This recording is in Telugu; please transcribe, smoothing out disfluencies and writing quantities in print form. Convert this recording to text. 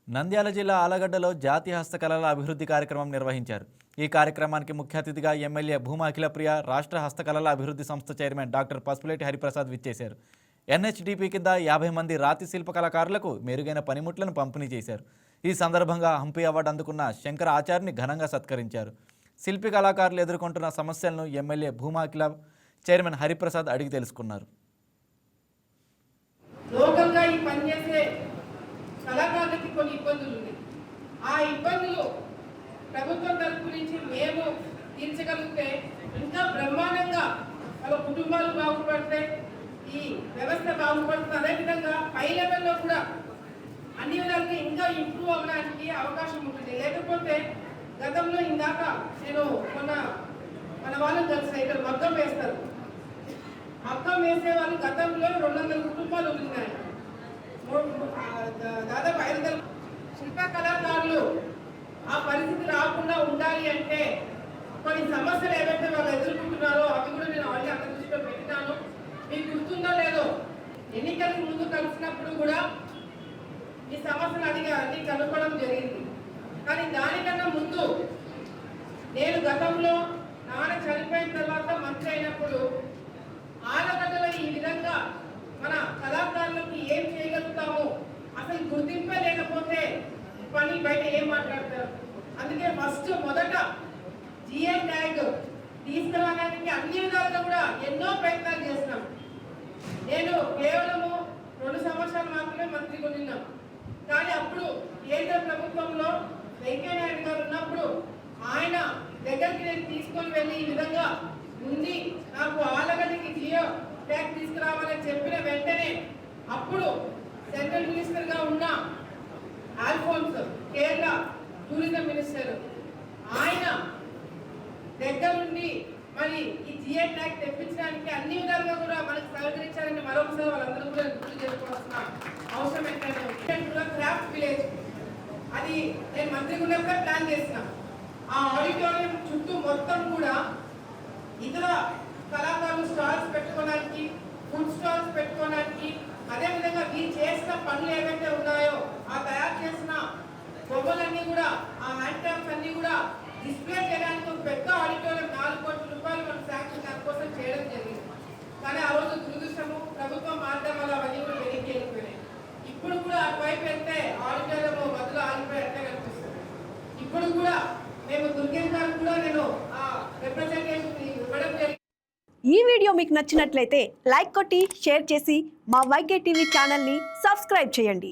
నంద్యాల జిల్లా ఆలగడ్డలో జాతీయ హస్తకళల అభివృద్ధి కార్యక్రమం నిర్వహించారు. ఈ కార్యక్రమానికి ముఖ్య అతిథిగా ఎమ్మెల్యే భూమా అఖిలప్రియ, రాష్ట్ర హస్తకళల అభివృద్ధి సంస్థ చైర్మన్ డాక్టర్ పసుపులేటి హరిప్రసాద్ విచ్చేశారు. ఎన్హెచ్డిపి కింద 50 మంది రాతి శిల్ప కళాకారులకు మెరుగైన పనిముట్లను పంపిణీ చేశారు. ఈ సందర్భంగా హంపి అవార్డు అందుకున్న శంకర ఆచార్యని ఘనంగా సత్కరించారు. శిల్పి కళాకారులు ఎదుర్కొంటున్న సమస్యలను ఎమ్మెల్యే భూమా అఖిల, చైర్మన్ హరిప్రసాద్ అడిగి తెలుసుకున్నారు. కళాకారులకి కొన్ని ఇబ్బందులు ఉన్నాయి. ఆ ఇబ్బందులు ప్రభుత్వం తరపు నుంచి మేము తీర్చగలిగితే ఇంకా బ్రహ్మాండంగా వాళ్ళ కుటుంబాలు బాగుపడతాయి, ఈ వ్యవస్థ బాగుపడుతుంది. అదేవిధంగా పై లెవెల్లో కూడా అన్ని విధాలుగా ఇంకా ఇంప్రూవ్ అవ్వడానికి అవకాశం ఉంటుంది. లేకపోతే గతంలో ఇందాక నేను మన వాళ్ళని కలిసి ఇక్కడ మగ్గం వేస్తారు. మగ్గం వేసే వాళ్ళు గతంలో 200 కుటుంబాలు ఉన్నాయి. దాదాపు 500 శిల్ప కళాకారులు ఆ పరిస్థితి రాకుండా ఉండాలి అంటే కొన్ని సమస్యలు ఏవైతే వాళ్ళు ఎదుర్కొంటున్నారో అవి కూడా నేను ఆల్రెడీ అంత దృష్టిలో పెట్టినాను. మీకు గుర్తుందో లేదో, ఎన్నికలకు ముందు కలిసినప్పుడు కూడా ఈ సమస్యలు అన్ని కనుక్కోవడం జరిగింది. కానీ దానికన్నా ముందు నేను గతంలో నాన్న చనిపోయిన తర్వాత మంత్రి అయినప్పుడు ఆలగడ్డలో ఈ విధంగా మన కళాకారులకి ఏం చేయగలుగుతాము, అసలు గుర్తింపే లేకపోతే పని బయట ఏం మాట్లాడతారు. అందుకే మొదట జిఐ ట్యాగ్ తీసుకురావడానికి అన్ని విధాలుగా కూడా ఎన్నో ప్రయత్నాలు చేస్తున్నాం. నేను కేవలము 2 సంవత్సరాలు మాత్రమే మంత్రిగా ఉన్నాం. కానీ అప్పుడు కేంద్ర ప్రభుత్వంలో వెంకయ్య నాయుడు గారు ఉన్నప్పుడు ఆయన దగ్గరికి నేను తీసుకొని వెళ్ళి ఈ విధంగా ఉంది, నాకు ఆలగడ్డకి జియో ట్యాగ్ తీసుకురావాలని చెప్పిన వెంటనే అప్పుడు సెంట్రల్ మినిస్టర్ గా ఉన్న ఆల్ఫోన్స్, కేరళ టూరిజం మినిస్టర్, ఆయన దగ్గరుండి మరి ఈ జిఐ ట్యాగ్ తెప్పించడానికి అన్ని విధాలుగా కూడా మనకు సహకరించాలని మరొకసారి వాళ్ళందరూ కూడా గుర్తు చేసుకోవాల్సిన అవసరం ఏంటంటే క్రాఫ్ట్ విలేజ్ అది నేను మంత్రిగా ఉన్నప్పుడే ప్లాన్ చేసిన. ఆ ఆడిటోరియం చుట్టూ మొత్తం కూడా ఇతర కళాకారులు స్టాల్స్ పెట్టుకోవడానికి, ఫుడ్ స్టాల్స్ పెట్టుకోవడానికి, అదేవిధంగా వీరు చేసిన పనులు ఏవైతే ఉన్నాయో ఆ తయారు చేసిన బొమ్మలన్నీ కూడా, ఆ హ్యాండ్ క్రాఫ్ట్స్ అన్ని కూడా డిస్ప్లే చేయడానికి ఒక పెద్ద ఆడిటోరియం 4 కోట్ల రూపాయలు మనం శాంక్షన్ దానికోసం చేయడం జరిగింది. కానీ ఆ రోజు దురదృష్టము ప్రభుత్వం మారడం వల్ల అవన్నీ కూడా వెనక్కి వెళ్ళిపోయినాయి. ఇప్పుడు కూడా అటువైపు వెళ్తే ఆడిటోరియం మధ్యలో ఆగిపోయి అట్టే కనిపిస్తుంది. ఇప్పుడు కూడా మేము దుర్గేష్ గారికి కూడా నేను ఆ రిప్రజెంటేషన్ ఇవ్వడం జరిగింది. ఈ వీడియో మీకు నచ్చినట్లయితే లైక్ కొట్టి షేర్ చేసి మా వైకే టీవీ ఛానల్ని సబ్స్క్రైబ్ చేయండి.